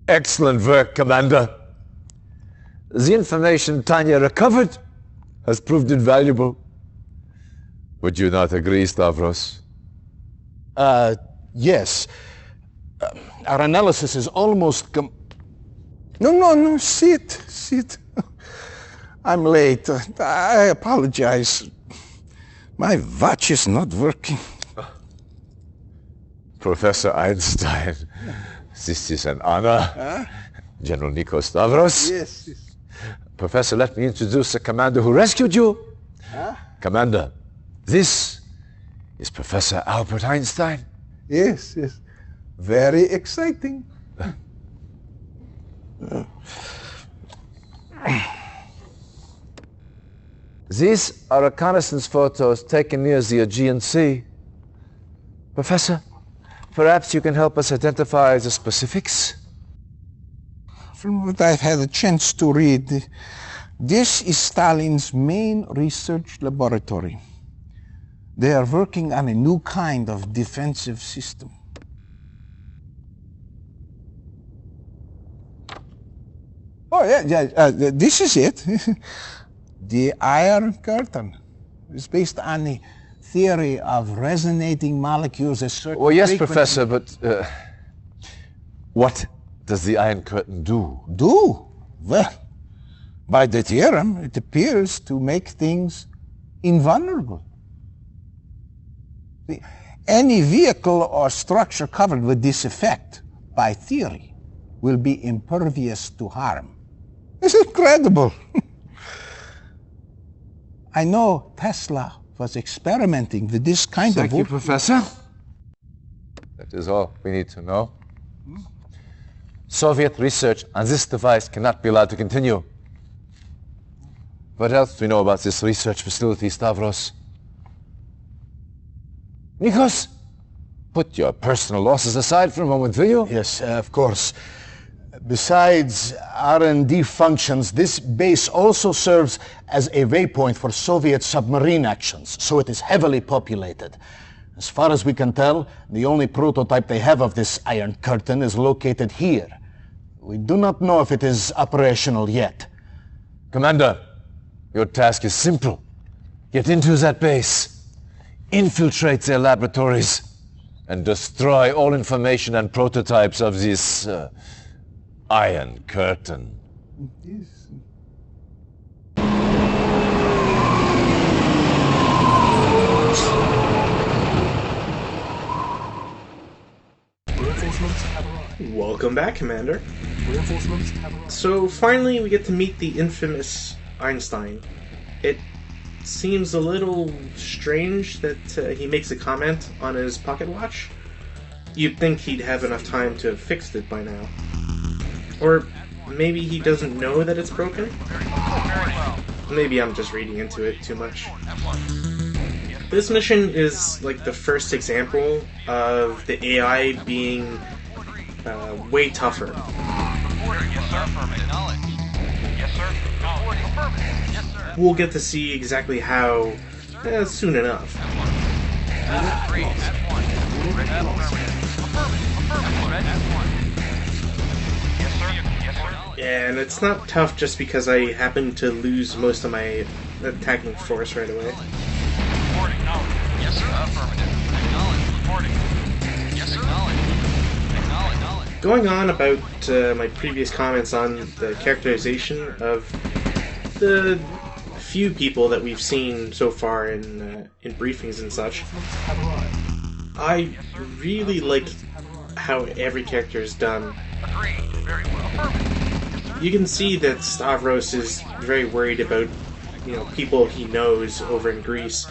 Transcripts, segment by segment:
Excellent work, Commander. The information Tanya recovered has proved invaluable. Would you not agree, Stavros? Yes. Our analysis is almost No, sit. I'm late. I apologize. My watch is not working. Professor Einstein, this is an honor. General Nico Stavros. Yes. Professor, let me introduce the commander who rescued you. Commander, this is Professor Albert Einstein. Yes. Very exciting. These are reconnaissance photos taken near the Aegean Sea. Professor, perhaps you can help us identify the specifics? From what I've had a chance to read, this is Stalin's main research laboratory. They are working on a new kind of defensive system. Oh, yeah, this is it. The Iron Curtain. It's based on the theory of resonating molecules at certain Well, yes, frequency. Professor, but what does the Iron Curtain do? Do? Well, by the theorem, it appears to make things invulnerable. See, any vehicle or structure covered with this effect, by theory, will be impervious to harm. It's incredible. I know Tesla was experimenting with this kind Thank of... you, Professor. That is all we need to know. Soviet research on this device cannot be allowed to continue. What else do we know about this research facility, Stavros? Nikos, put your personal losses aside for a moment, will you? Yes, of course. Besides R&D functions, this base also serves as a waypoint for Soviet submarine actions, so it is heavily populated. As far as we can tell, the only prototype they have of this Iron Curtain is located here. We do not know if it is operational yet. Commander, your task is simple. Get into that base, infiltrate their laboratories, and destroy all information and prototypes of this Iron Curtain. Yes. Welcome back, Commander. So finally we get to meet the infamous Einstein. It seems a little strange that he makes a comment on his pocket watch. You'd think he'd have enough time to have fixed it by now. Or maybe he doesn't know that it's broken? Maybe I'm just reading into it too much. This mission is like the first example of the AI being way tougher. We'll get to see exactly how soon enough. And it's not tough just because I happen to lose most of my attacking force right away. Going on about my previous comments on the characterization of the few people that we've seen so far in briefings and such, I really like how every character is done. You can see that Stavros is very worried about, people he knows over in Greece,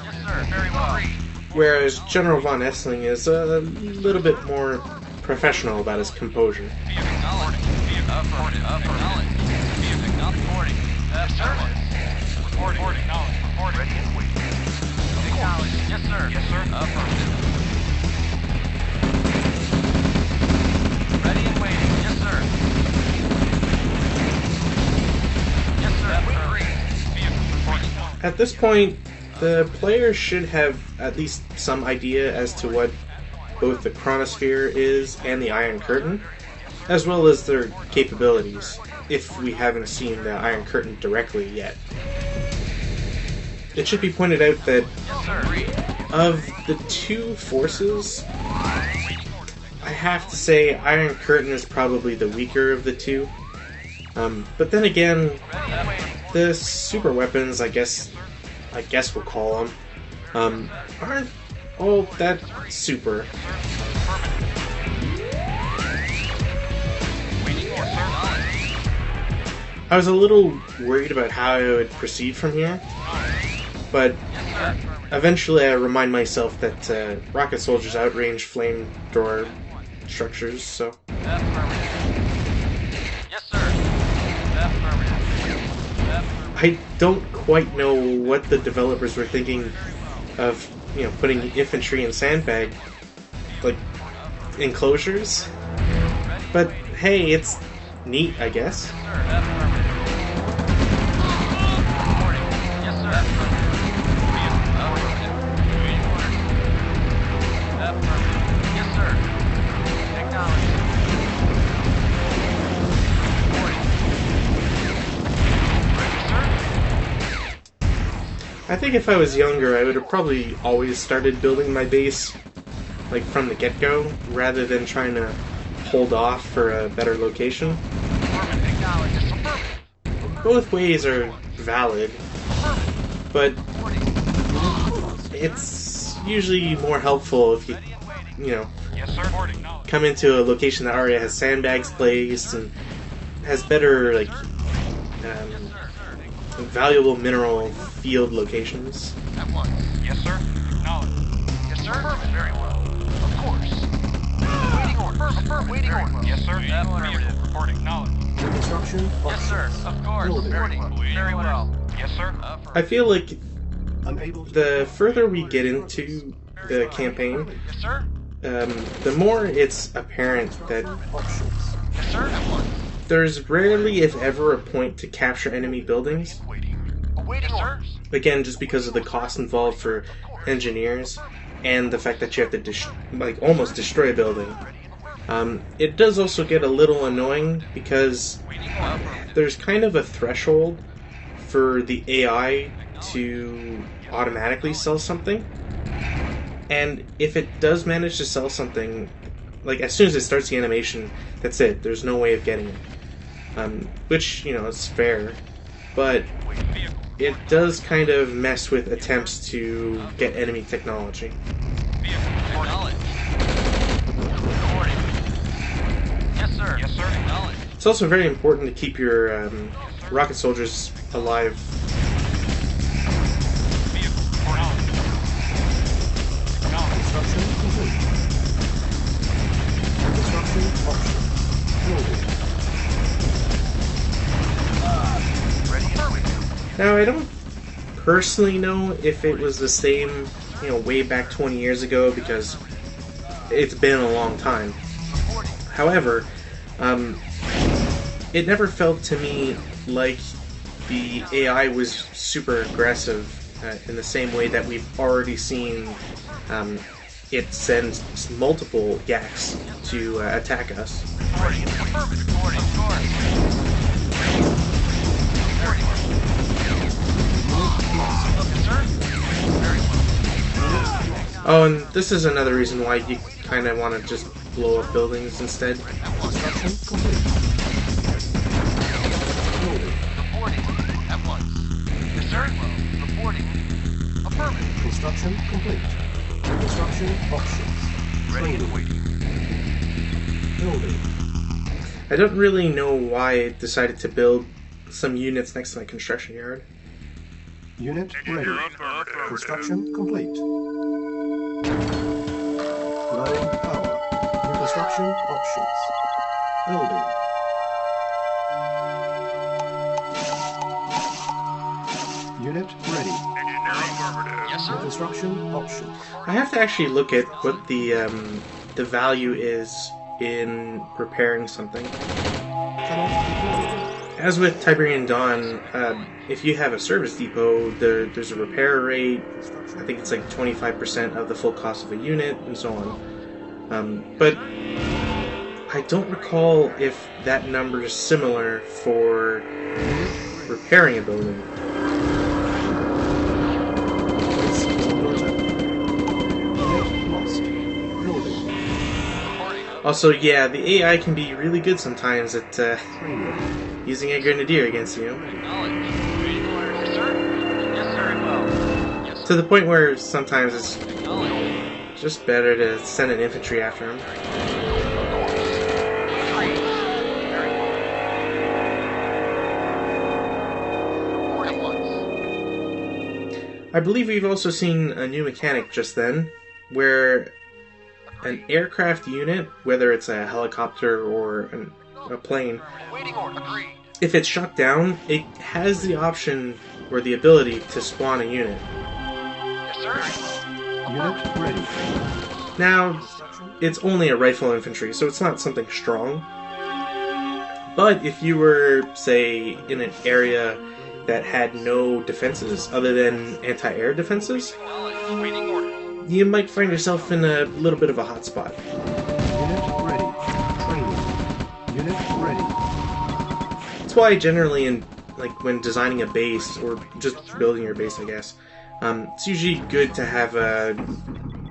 whereas General von Essling is a little bit more professional about his composure. At this point, the player should have at least some idea as to what both the chronosphere is and the Iron Curtain. as well as their capabilities, if we haven't seen the Iron Curtain directly yet. It should be pointed out that of the two forces, I have to say Iron Curtain is probably the weaker of the two. But then again, the super weapons, I guess we'll call them, aren't all that super. I was a little worried about how I would proceed from here, but eventually I remind myself that rocket soldiers outrange flamethrower structures, so... I don't quite know what the developers were thinking of, putting infantry in sandbag, like, enclosures. But hey, it's neat, I guess. I think if I was younger, I would have probably always started building my base, like, from the get-go, rather than trying to hold off for a better location. Both ways are valid, but it's usually more helpful if you come into a location that already has sandbags placed and has better, like, valuable mineral field locations. At once. Yes, sir. Acknowledged. Yes, sir. Affirmative. Very well. Of course. Waiting orders. Affirmative. Waiting orders. Yes, sir. Affirmative. Reporting. Acknowledged. Construction. Yes, sir. Of course. Reporting. Very well. Yes, sir. I feel like the further we get into the campaign, Yes, sir. The more it's apparent that Yes, sir. At once. there's rarely, if ever, a point to capture enemy buildings. Awaiting orders. Again, just because of the cost involved for engineers and the fact that you have to almost destroy a building. It does also get a little annoying because there's kind of a threshold for the AI to automatically sell something. And if it does manage to sell something, like as soon as it starts the animation, that's it. There's no way of getting it. Which, is fair. But it does kind of mess with attempts to get enemy technology. Yes, sir. Yes, sir. Acknowledged. It's also very important to keep your rocket soldiers alive. Now, I don't personally know if it was the same, way back 20 years ago, because it's been a long time. However, it never felt to me like the AI was super aggressive in the same way that we've already seen it send multiple Yaks to attack us. Oh, and this is another reason why you kind of want to just blow up buildings instead. Construction complete. Reporting. At once. Yes, sir. Reporting. Affirmative. Construction complete. Construction options. Ready and waiting. Building. I don't really know why I decided to build some units next to my construction yard. Unit ready. Construction complete. Loading power. Construction options. Building. Unit ready. Yes, sir. Construction options. I have to actually look at what the value is in repairing something. As with Tiberian Dawn, if you have a service depot, there's a repair rate. I think it's like 25% of the full cost of a unit, and so on. But I don't recall if that number is similar for repairing a building. Also, yeah, the AI can be really good sometimes at using a grenadier against you. To the point where sometimes it's just better to send an infantry after him. I believe we've also seen a new mechanic just then, where an aircraft unit, whether it's a helicopter or a plane, if it's shot down, it has the option or the ability to spawn a unit. Yes, sir. Unit ready. Now, it's only a rifle infantry, so it's not something strong. But if you were, say, in an area that had no defenses other than anti-air defenses, Waiting order. you might find yourself in a little bit of a hot spot. Unit ready. Training. Unit ready. That's why generally when designing a base, or just building your base, I guess, it's usually good to have a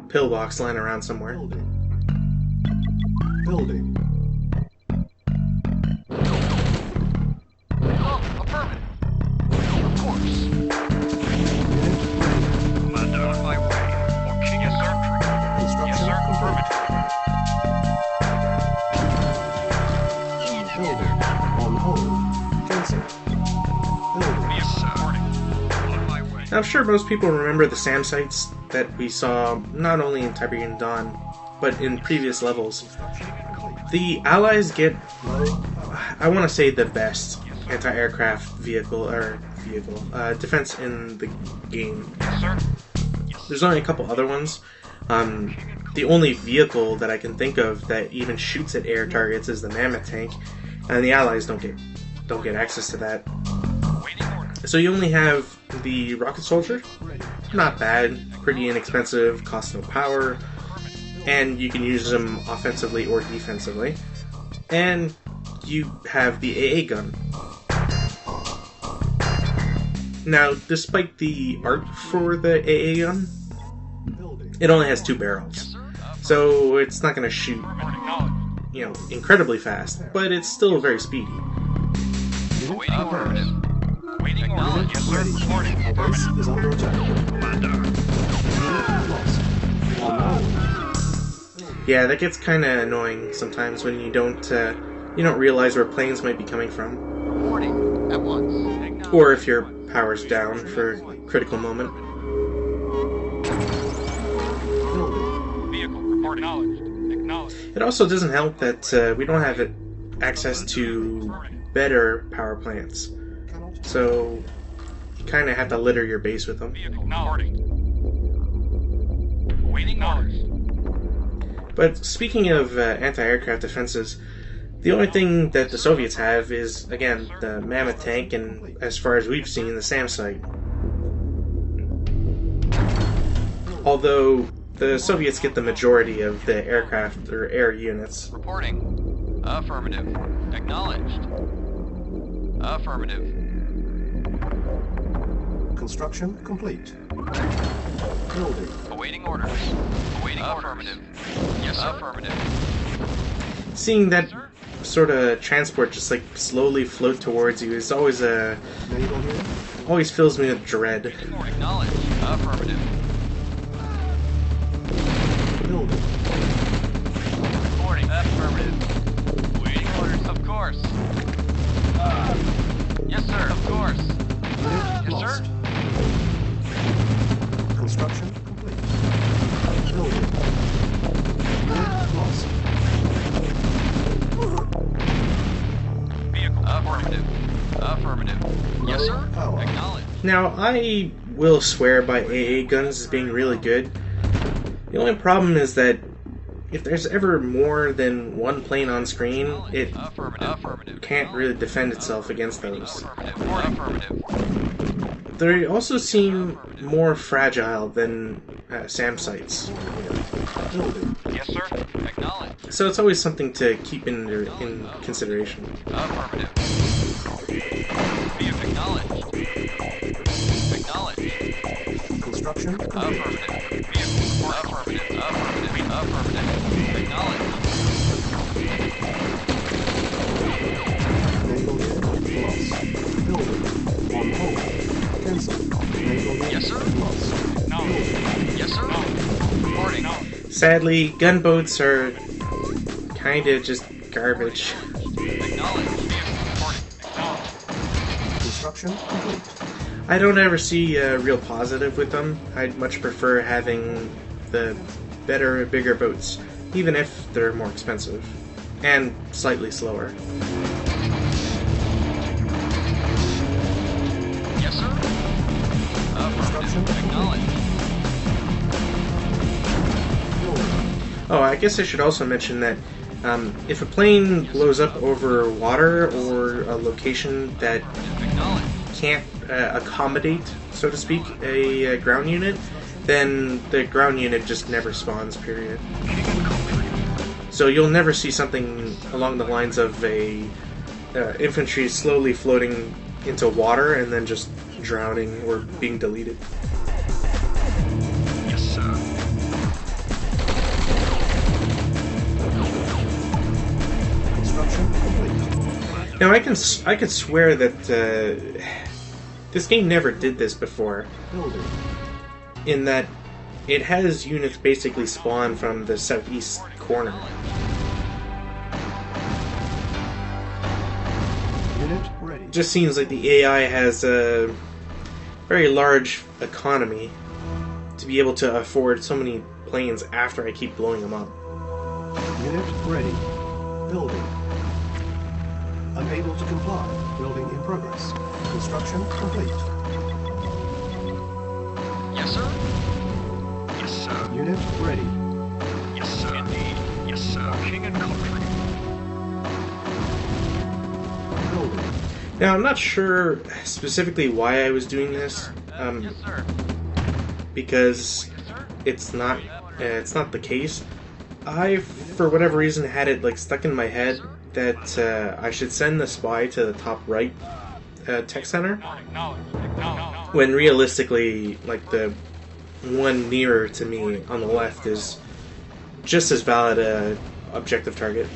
pillbox lying around somewhere. Building. Building. Oh, affirmative. Of course. Commander, on my way. Okay, yes, sir. Yes, sir. Affirmative. Building. On hold. Cancel. Building. Vehicle reporting. On my way. Now, I'm sure most people remember the SAM sites that we saw not only in Tiberian Dawn, but in previous levels. The Allies get, I want to say, the best anti-aircraft defense in the game. Yes, sir. There's only a couple other ones. The only vehicle that I can think of that even shoots at air targets is the Mammoth tank, and the Allies don't get access to that. Waiting order. So you only have the rocket soldier. Not bad, pretty inexpensive, costs no power, and you can use them offensively or defensively. And you have the AA gun. Now, despite the art for the AA gun, it only has 2 barrels. So it's not going to shoot, incredibly fast, but it's still very speedy. Waiting order. Waiting order. Yes, sir. Reporting. Our base is under attack. Commander. Unit lost. On hold. Yeah, that gets kind of annoying sometimes when you don't realize where planes might be coming from, Reporting. At once. or if your power's down for a critical moment. Building. Vehicle reporting. Acknowledged. It also doesn't help that we don't have access to better power plants, so you kind of have to litter your base with them. Vehicle reporting. Waiting orders. But speaking of anti-aircraft defenses, the only thing that the Soviets have is, again, the Mammoth tank, and as far as we've seen, the SAM site. Although the Soviets get the majority of the aircraft or air units. Reporting. Affirmative. Acknowledged. Affirmative. Construction complete. Building. Awaiting orders. Awaiting affirmative. Yes, sir. Affirmative. Seeing that sort of transport just slowly float towards you is always Naval unit. always fills me with dread. Acknowledged. Affirmative. Building. Reporting. Affirmative. Waiting orders. Of course. Yes, sir. Of course. Unit Yes, lost. sir. Construction complete. Building. Unit lost. Vehicle. Affirmative. Affirmative. Yes, sir. Power. Acknowledged. Now, I will swear by AA guns as being really good. The only problem is that if there's ever more than one plane on screen, it Affirmative. Affirmative. can't really defend itself against those. Affirmative. Affirmative. they also seem more fragile than SAM sites. Building. Yes, sir. Acknowledged. So it's always something to keep in consideration. Affirmative. Vehicle acknowledged. Acknowledged. Construction complete. Affirmative. Vehicle report. Affirmative. Affirmative. Affirmative. Acknowledged. Naval unit lost. Building. On hold. Cancel. Naval unit Yes, sir. lost. Acknowledged. Yes, sir. Reporting. Sadly, gunboats are kinda just garbage. Acknowledged. Vehicle reporting. Acknowledged. Construction complete. I don't ever see a real positive with them. I'd much prefer having the better, bigger boats, even if they're more expensive. And slightly slower. Yes, sir. Construction Affirmative. Acknowledged. Building. Oh, I guess I should also mention that if a plane blows up over water or a location that Acknowledged. can't accommodate, so to speak, a ground unit, then the ground unit just never spawns, period. So you'll never see something along the lines of a infantry slowly floating into water and then just drowning or being deleted. Yes, sir. Construction complete. Now I could swear that this game never did this before, Building. in that it has units basically spawn from the southeast corner. Unit ready. Just seems like the AI has a very large economy to be able to afford so many planes after I keep blowing them up. Unit ready. Building. Unable to comply. Building in progress. Construction complete. Yes, sir. Yes, sir. Unit ready. Yes, sir. Indeed. Yes, sir. King and country. Building. Now I'm not sure specifically why I was doing this, Yes, sir. because Yes, sir. it's not the case. I, for whatever reason, had it like stuck in my head that I should send the spy to the top right tech center, Acknowledged. Acknowledged. when realistically, like the one nearer to me on the left is just as valid a objective target.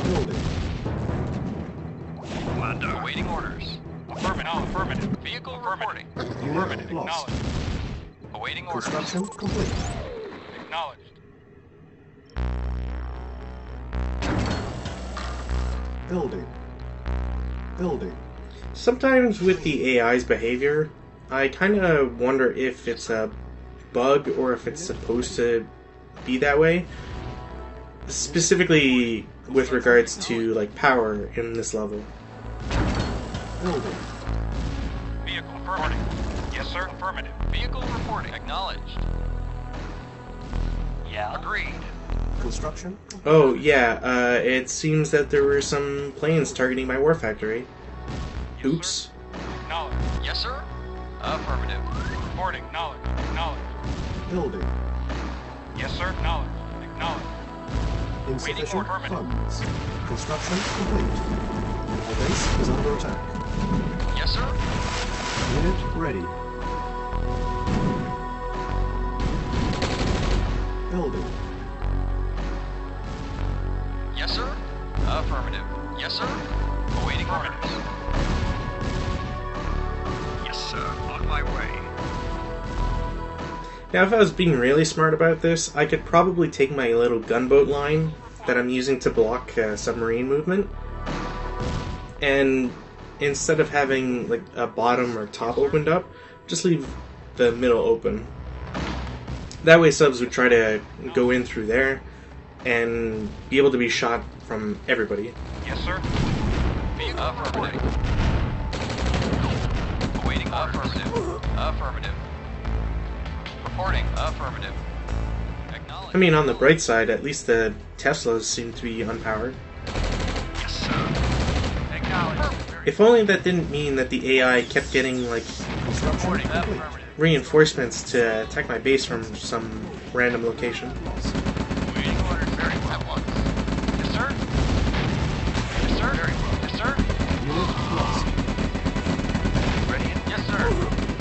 Building. Commander. Awaiting orders. Affirmative. Affirmative. Vehicle reporting. Unit lost. Awaiting orders. Construction complete. Acknowledged. Building. Building. Sometimes with the AI's behavior, I kind of wonder if it's a bug or if it's supposed to be that way. Specifically with regards to like power in this level. Building. Vehicle reporting. Yes, sir. Affirmative. Vehicle reporting. Acknowledged. Yeah. Agreed. Construction. Oh yeah, it seems that there were some planes targeting my war factory. Oops. Acknowledged. Yes, sir. Affirmative. Reporting. Acknowledged. Acknowledged. Building. Yes, sir. Acknowledged. Acknowledged. Insufficient order. funds. Construction complete. Our base is under attack. Yes, sir. Unit ready. Building. Yes, sir. Affirmative. Yes, sir. Awaiting orders. Yes, sir. On my way. Now if I was being really smart about this, I could probably take my little gunboat line that I'm using to block submarine movement, and instead of having like a bottom or top opened up, just leave the middle open. That way subs would try to go in through there and be able to be shot from everybody. Yes, sir. Vehicle affirmative. Awaiting orders. Affirmative. Affirmative. Reporting. Affirmative. Acknowledged. I mean, on the bright side, at least the Teslas seem to be unpowered. Yes, sir. If only that didn't mean that the AI kept getting, like, reinforcements to attack my base from some random location. Waiting orders very well. At once. Yes, sir. Yes, sir. Very well. Yes, sir. Unit lost. Ready? Yes, sir.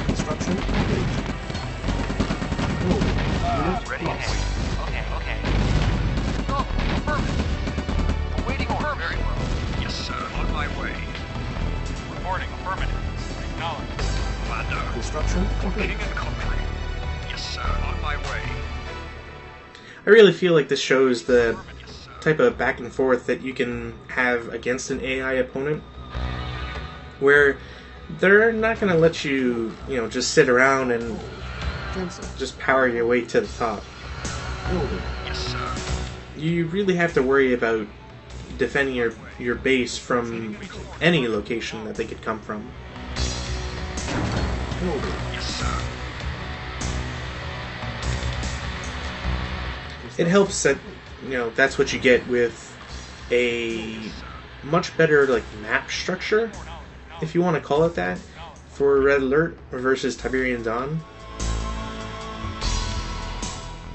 Construction complete. Building. Unit Ready and lost. waiting. Okay, okay. Oh, affirmative. Awaiting order. Very well. Yes, sir. On my way. Reporting. Affirmative. Acknowledged. Commander. Construction complete. King and country. Yes, sir. On my way. I really feel like this shows the type of back and forth that you can have against an AI opponent, where they're not going to let you, just sit around and Cancel. just power your way to the top. Building. Yes, sir. You really have to worry about defending your base from any location that they could come from. Building. Yes, sir. It helps that, that's what you get with a much better, like, map structure, if you want to call it that, for Red Alert versus Tiberian Dawn.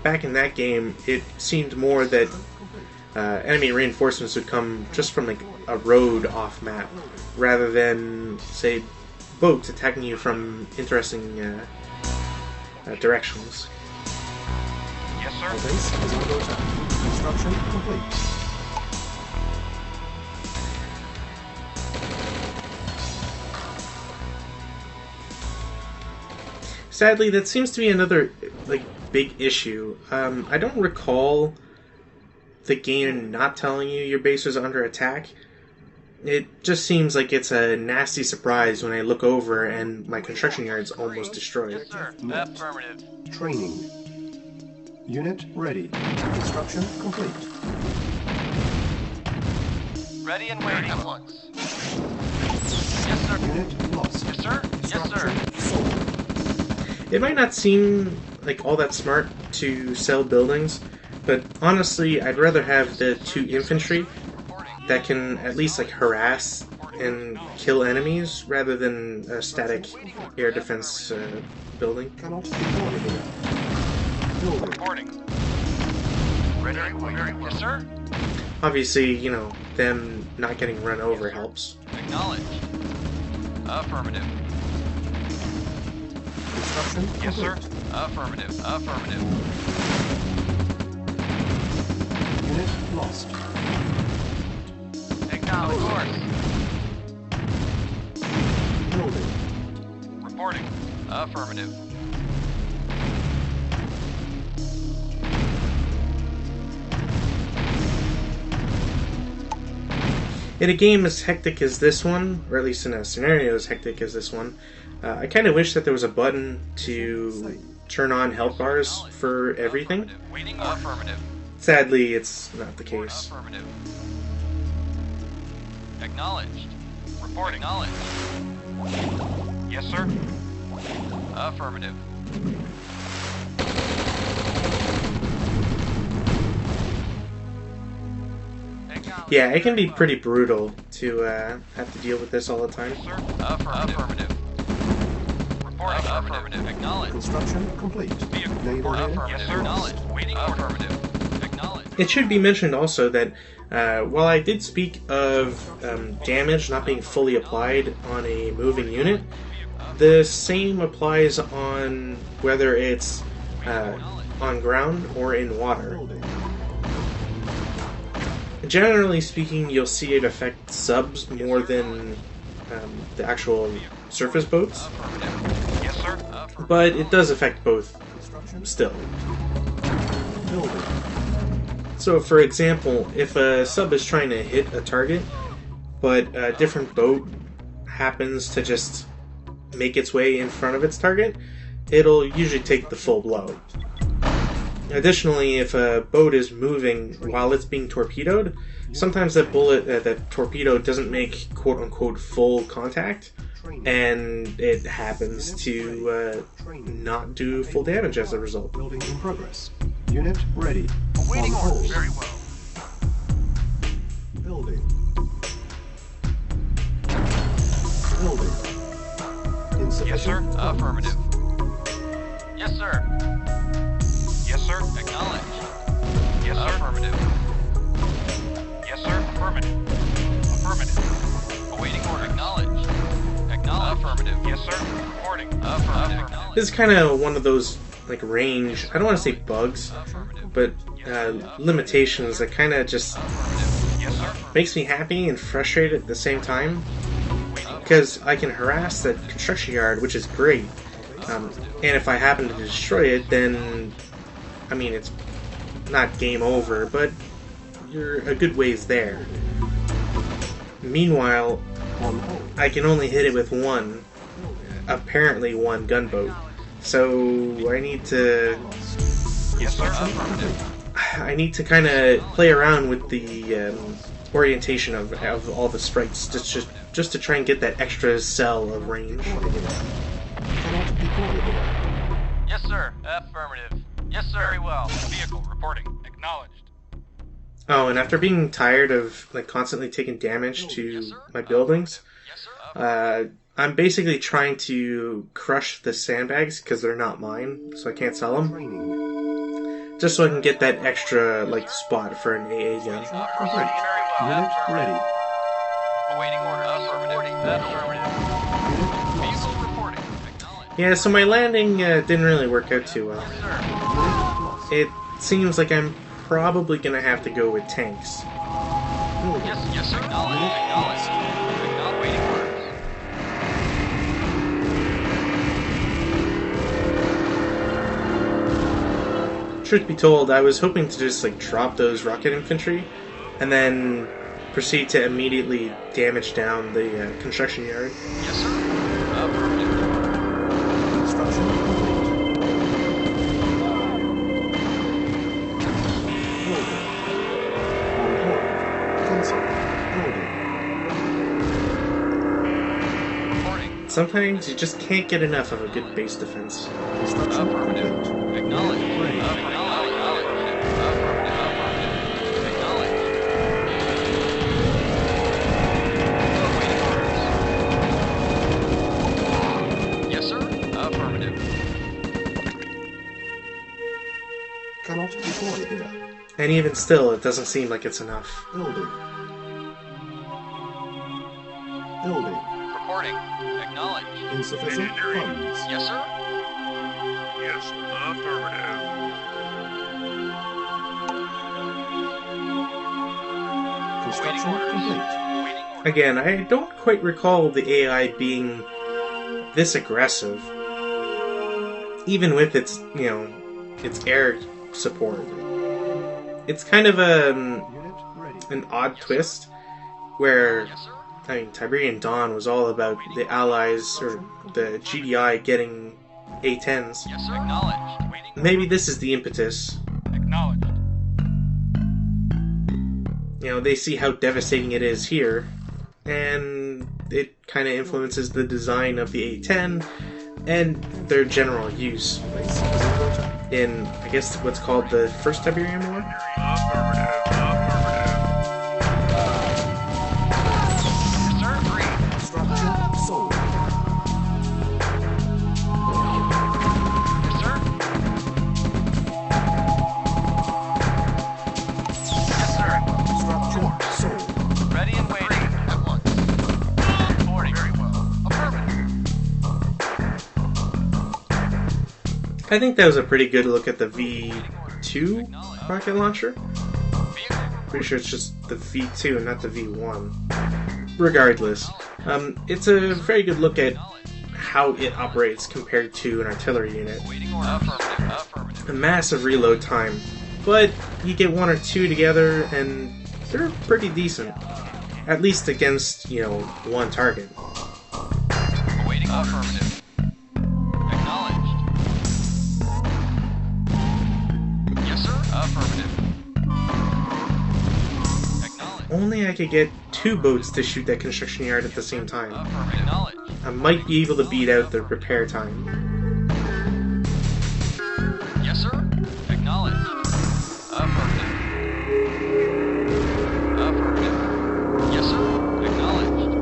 Back in that game, it seemed more that enemy reinforcements would come just from, like, a road off map, rather than, say, boats attacking you from interesting directions. Yes, Our sir. base is under attack. Construction complete. Sadly, that seems to be another, like, big issue. I don't recall the game not telling you your base was under attack. It just seems like it's a nasty surprise when I look over and my construction yard's almost destroyed. Yes, sir. Affirmative. Training. Unit ready. Construction complete. Ready and waiting. At once. Yes, sir. Unit lost. Yes, sir. Yes, sir. Construction sold. It might not seem like all that smart to sell buildings, but honestly, I'd rather have the 2 infantry that can at least, like, harass and kill enemies rather than a static air defense building. Cannot deploy here. Building. Reporting. Ready and waiting. Yes, sir. Obviously, them not getting run over helps. Acknowledged. Affirmative. Construction Yes, sir. complete. Affirmative. Affirmative. Unit lost. Acknowledged. Of course. Building. Reporting. Affirmative. In a game as hectic as this one, or at least in a scenario as hectic as this one, I kind of wish that there was a button to turn on health bars for everything. Waiting. Affirmative. Sadly, it's not the case. Affirmative. Acknowledged. Reporting. Acknowledged. Yes, sir. Affirmative. Yeah, it can be pretty brutal to have to deal with this all the time. Sir. Affirmative. Reporting. Affirmative. Acknowledged. Construction complete. Naval Affirmative. air. Yes, sir. Acknowledged. Waiting. Affirmative. Acknowledged. It should be mentioned also that while I did speak of damage not being fully applied on a moving unit, the same applies on whether it's on ground or in water. Building. Generally speaking, you'll see it affect subs more than the actual surface boats, Affirmative. Yes, sir. Affirmative. but it does affect both Construction. still. Building. So, for example, if a sub is trying to hit a target, but a different boat happens to just make its way in front of its target, it'll usually take the full blow. Additionally, if a boat is moving while it's being torpedoed, sometimes that torpedo doesn't make quote-unquote full contact, and it happens to not do full damage as a result. Building in progress. Unit ready. Awaiting On orders. hold. Very well. Building. Building. Insufficient Yes, sir. funds. Affirmative. Yes, sir. Yes, sir. Acknowledged. Yes, sir. Affirmative. Yes, sir. Affirmative. Affirmative. Awaiting order. Acknowledged. Acknowledged. Affirmative. Yes, sir. Reporting. Affirmative. This is kind of one of those like range. I don't want to say bugs, but limitations that kind of just Yes, sir. makes me happy and frustrated at the same time. Because I can harass that construction yard, which is great. And if I happen to destroy it, then I mean it's not game over, but you're a good ways there. Meanwhile, On hold. I can only hit it with one, apparently one gunboat. So I need to Yes, sir. Affirmative. kind of play around with the orientation of all the sprites, just to try and get that extra cell of range. Cannot deploy here. Yes, sir. Affirmative. Yes, sir. Very well. Vehicle reporting. Acknowledged. Oh, and after being tired of like constantly taking damage to my buildings, Yes, sir. I'm basically trying to crush the sandbags because they're not mine, so I can't sell them. Training. Just so I can get that extra like spot for an AA gun. Proceeding very well. Unit ready. Awaiting order. Affirmative. Affirmative. Vehicle reporting. Acknowledged. Yeah, so my landing didn't really work out too well. Sir. It seems like I'm probably gonna have to go with tanks. Building. Yes, sir. Acknowledged. Acknowledged. Acknowledged. Waiting orders. Truth be told, I was hoping to just like drop those rocket infantry and then proceed to immediately damage down the construction yard. Yes, sir. Affirmative. Construction complete. Building. On hold. Cancel. Building. Reporting. Sometimes you just can't get enough of a good base defense. Construction Affirmative. complete. Acknowledged. Ready. Affirmative. Affirmative. Affirmative. Acknowledged. Awaiting orders. Yes, sir. Affirmative. Cannot deploy here. And even still, it doesn't seem like it's enough. Building. Building. Reporting. Acknowledged. Insufficient funds. Yes, sir. Yes, affirmative. Construction complete. Waiting orders. Again, I don't quite recall the AI being this aggressive, even with its, its air support. It's kind of Unit ready. an odd twist, where, Yes, sir. I mean, Tiberian Dawn was all about the Allies, or the GDI, getting A-10s. Yes, sir. Acknowledged. Waiting. Maybe this is the impetus. Acknowledged. They see how devastating it is here, and it kind of influences the design of the A-10 and their general use Base is important. in, I guess, what's called the First Tiberian War? Affirmative. Affirmative. Yes, sir. Agreed. Structure sold. Yes, sir. Yes, sir. Structure sold. Ready and waiting. At once. Reporting. Very well. Affirmative. I think that was a pretty good look at the V2 rocket launcher. Vehicle. Pretty sure it's just the V2 and not the V1. Regardless, it's a very good look at how it operates compared to an artillery unit. Waiting order. Affirmative. Affirmative. A massive reload time, but you get one or two together and they're pretty decent. At least against, one target. Awaiting order. Affirmative. Acknowledged. Yes, sir. Affirmative. Acknowledged. Only I could get two boats to shoot that construction yard at the same time. Affirmative. Acknowledged. I might be able to beat out the repair time. Yes, sir. Acknowledged. Affirmative. Affirmative. Yes, sir. Acknowledged.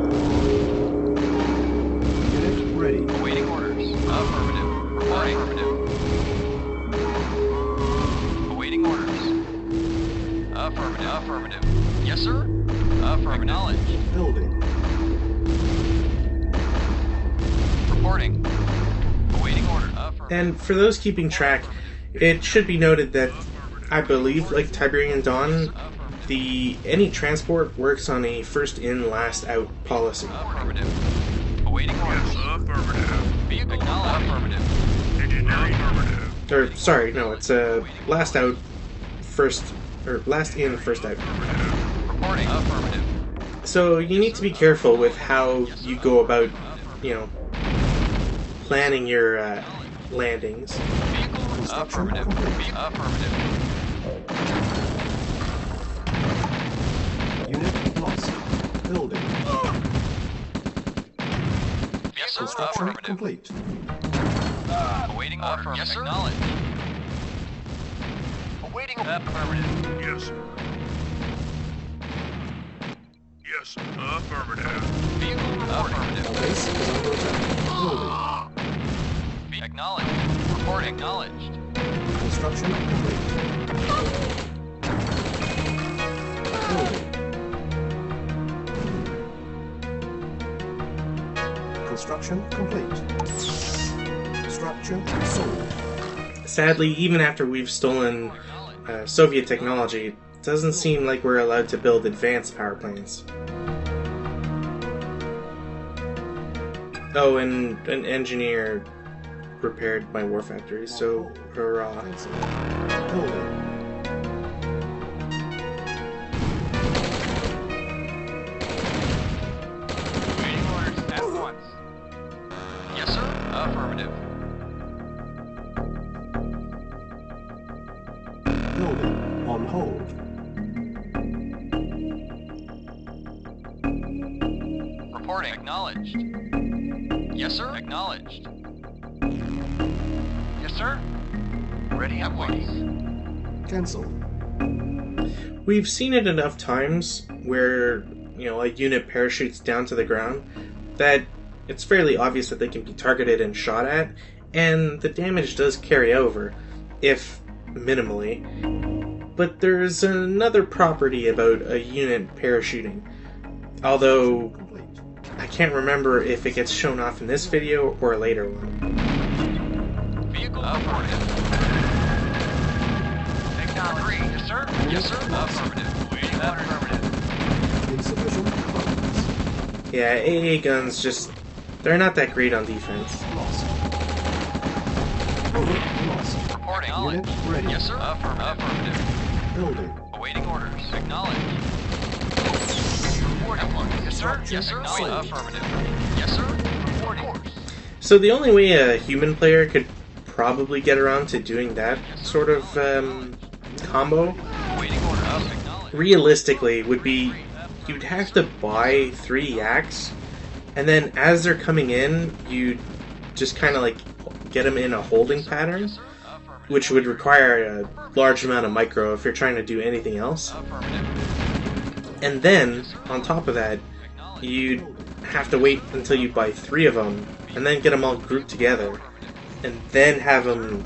ready. Awaiting orders. Affirmative. Reporting. Affirmative. Awaiting orders. Affirmative. Affirmative. Yes, sir. Affirmative. Acknowledged. Building. Reporting. Awaiting order. Affirmative. And for those keeping track, it should be noted that I believe, like Tiberian Dawn, any transport works on a first in, last out policy. Affirmative. Awaiting orders. Yes, affirmative. Vehicle acknowledged. Affirmative. Engineering affirmative. Or sorry, no, it's a last out, first, or last in, first out. Reporting. Affirmative. So you need to be careful with how you go about, planning your landings. Vehicle affirmative. Affirmative. Unit lost. Building. Yes, sir. Construction Affirmative. complete. Awaiting order. Yes, sir. Acknowledged. Awaiting affirmative. Yes, sir. Yes, sir. Affirmative. Vehicle affirmative. Base is under attack. Building. Acknowledged. Report acknowledged. Construction complete. Building. Construction complete. Structure sold. Sadly, even after we've stolen Soviet technology, it doesn't seem like we're allowed to build advanced power plants. Oh, and an engineer repaired my war factory, so hurrah. Building. Waiting orders at once. Yes, sir. Affirmative. Building on hold. Reporting acknowledged. Yes, sir. Acknowledged. Yes, sir. Ready at once. Cancel. We've seen it enough times where, a unit parachutes down to the ground that it's fairly obvious that they can be targeted and shot at, and the damage does carry over, if minimally. But there's another property about a unit parachuting, although I can't remember if it gets shown off in this video or a later one. Vehicle affirmative. Agree. Yes, sir. Yes, sir. Affirmative. Waiting order. Affirmative. Insufficient funds. Yeah, AA guns they're not that great on defense. Lost. Unit lost. Reporting. Unit ready. Yes, sir. Affirmative. Building. Awaiting orders. Acknowledged. Reporting. Yes, sir. Yes, sir. Affirmative. Yes, sir. Reporting. So the only way a human player could probably get around to doing that sort of combo, Waiting order. Acknowledged. realistically, would be you'd have to buy 3 yaks, and then as they're coming in, you'd just kind of get them in a holding pattern, which would require a large amount of micro if you're trying to do anything else. Affirmative. And then, on top of that, you'd have to wait until you buy 3 of them, and then get them all grouped together, and then have them,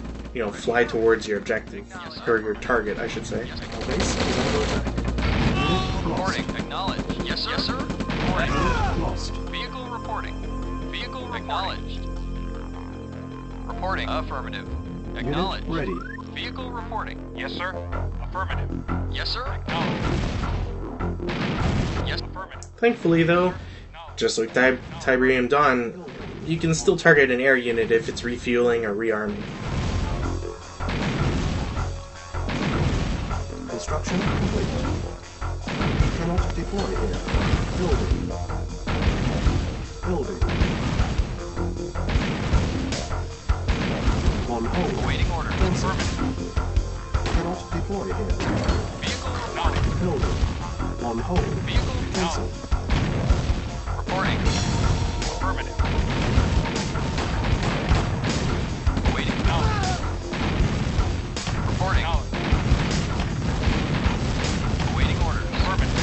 fly towards your objective, or your target, I should say. Base is under attack. Unit lost. Reporting. Acknowledged. Yes, sir. Yes, sir. Reporting. Unit lost. Vehicle reporting. Vehicle acknowledged. Reporting. Affirmative. Acknowledged. Unit ready. Vehicle reporting. Yes, sir. Affirmative. Yes, sir. Acknowledged. Yes, affirmative. Thankfully, though, just like Tiberium Dawn, you can still target an air unit if it's refueling or rearming. Construction complete. Cannot deploy here. Building. Building. On hold. Awaiting order. Cancel. Affirmative. Cannot deploy here. Vehicle reporting. Building. On hold. Vehicle Cancel. reporting. Affirmative. Awaiting acknowledged. Reporting. Awaiting orders. Affirmative.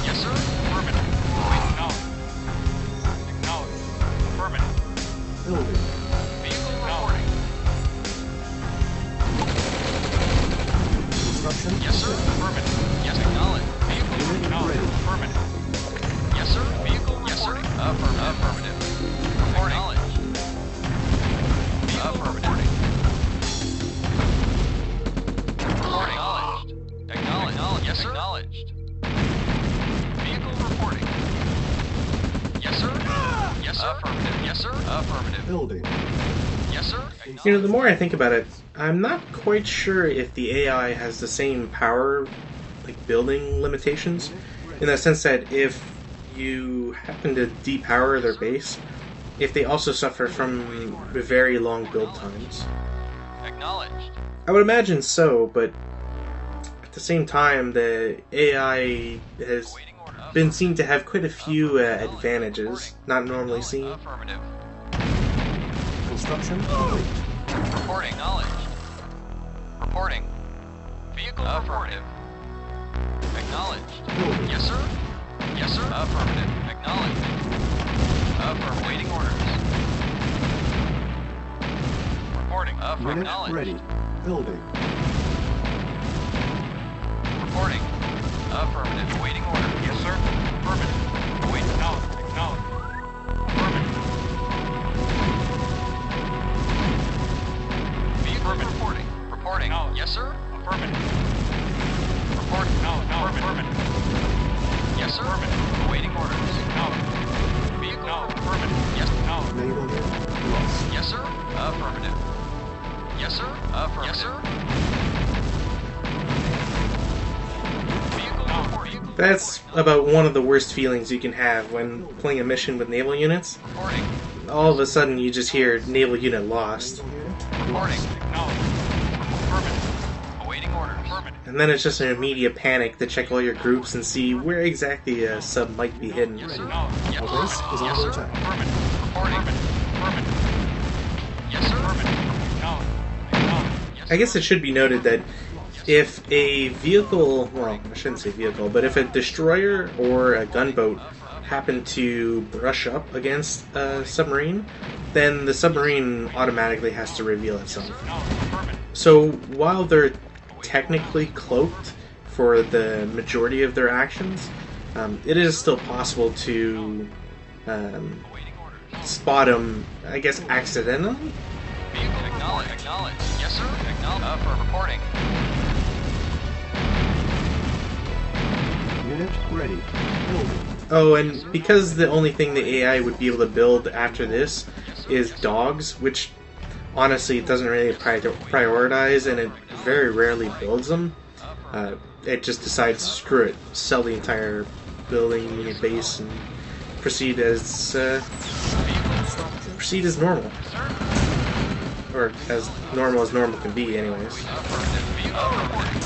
Yes, sir. Affirmative. Awaiting acknowledged. Acknowledged. Affirmative. Building. Vehicle reporting. Construction Yes, sir. complete. Affirmative. Yes, acknowledge. Vehicle Unit acknowledged. ready. Affirmative. Yes, sir. Vehicle reporting. Affirmative. Affirmative. Reporting. Acknowledged. Vehicle reporting. Reporting. Acknowledged. Acknowledged. Yes, sir. Acknowledged. Vehicle reporting. Yes, sir. Yes, sir. Affirmative. Yes, sir. Affirmative. Building. Yes, sir. You know, the more I think about it, I'm not quite sure if the AI has the same power, like building limitations, in the sense that if you happen to depower their base, if they also suffer from very long build times. Acknowledged. I would imagine so, but at the same time, the AI has been seen to have quite a few advantages not normally seen. Affirmative. Construction complete. Reporting. Acknowledged. Reporting. Vehicle affirmative. Acknowledged. Building. Yes, sir. Yes, sir. Affirmative. Acknowledged. Affirmative. Waiting orders. Reporting. Affirmative. Unit Acknowledged. ready. Building. Reporting. Affirmative. Waiting order. Yes, sir. Affirmative. Wait. Acknowledged. Acknowledged. Affirmative. Vehicle reporting. Reporting. Yes, sir. Affirmative. Reporting. Affirmative. Yes, sir. Affirmative. Awaiting orders. Vehicle affirmative. Yes. Naval unit lost. Yes, sir. Affirmative. Yes, sir. Affirmative. Yes, sir. Vehicle reporting. That's about one of the worst feelings you can have when playing a mission with naval units. Reporting. All of a sudden you just hear naval unit lost. Reporting. Acknowledged. Affirmative. Awaiting orders. Affirmative. And then it's just an immediate panic to check all your groups and see where exactly a sub might be hidden. Yes, sir. Yes, Our base is yes, under sir. attack. Affirmative. Reporting. Affirmative. Yes, sir. Affirmative. Acknowledged. Acknowledged. Yes, I guess sir. it should be noted that if a vehicle, well, I shouldn't say vehicle, but if a destroyer or a gunboat happen to brush up against a submarine, then the submarine automatically has to reveal itself. So while they're technically cloaked for the majority of their actions, it is still possible to spot them, I guess, accidentally. Vehicle acknowledged. Acknowledged. Yes, sir. Acknowledged. For reporting. Unit ready. Building. Oh, and because the only thing the AI would be able to build after this is dogs, which honestly it doesn't really prioritize, and it very rarely builds them, it just decides, screw it, sell the entire building base and proceed as normal, or as normal can be, anyways. Affirmative. Vehicle reporting.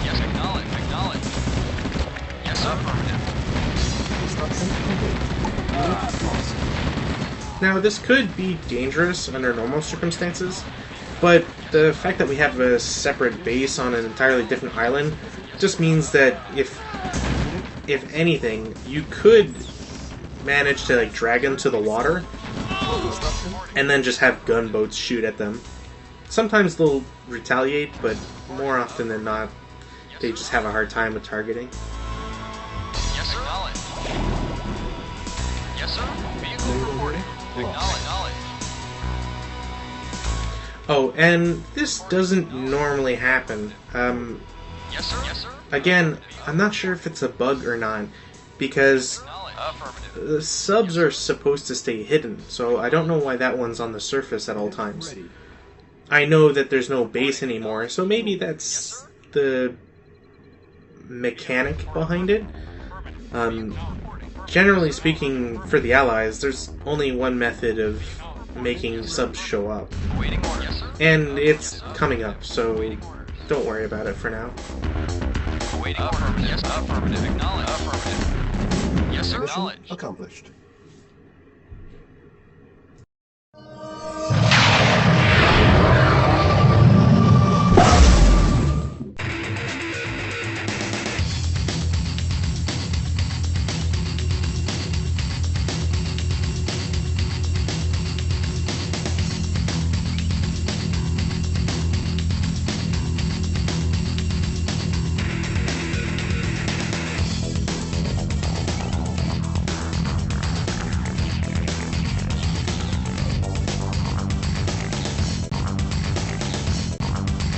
Yes, acknowledged. Acknowledged. Yes, affirmative. Construction complete. Unit lost. Now, this could be dangerous under normal circumstances, but the fact that we have a separate base on an entirely different island just means that if anything, you could manage to drag them to the water and then just have gunboats shoot at them. Sometimes they'll retaliate, but more often than not, they just have a hard time with targeting. Yes, sir. Acknowledged. Yes, sir. Vehicle reporting. Acknowledged. Oh, and this doesn't normally happen. Yes, sir. Yes, sir. Again, I'm not sure if it's a bug or not, because Affirmative. the subs are supposed to stay hidden, so I don't know why that one's on the surface at all times. Ready. I know that there's no base anymore, so maybe that's the mechanic behind it. Generally speaking, for the Allies, there's only one method of making subs show up, Waiting order. Yes, sir. and it's coming up, so don't worry about it for now. Waiting order. Yes, affirmative. Acknowledged. Affirmative. Yes, sir. Mission Acknowledged. accomplished.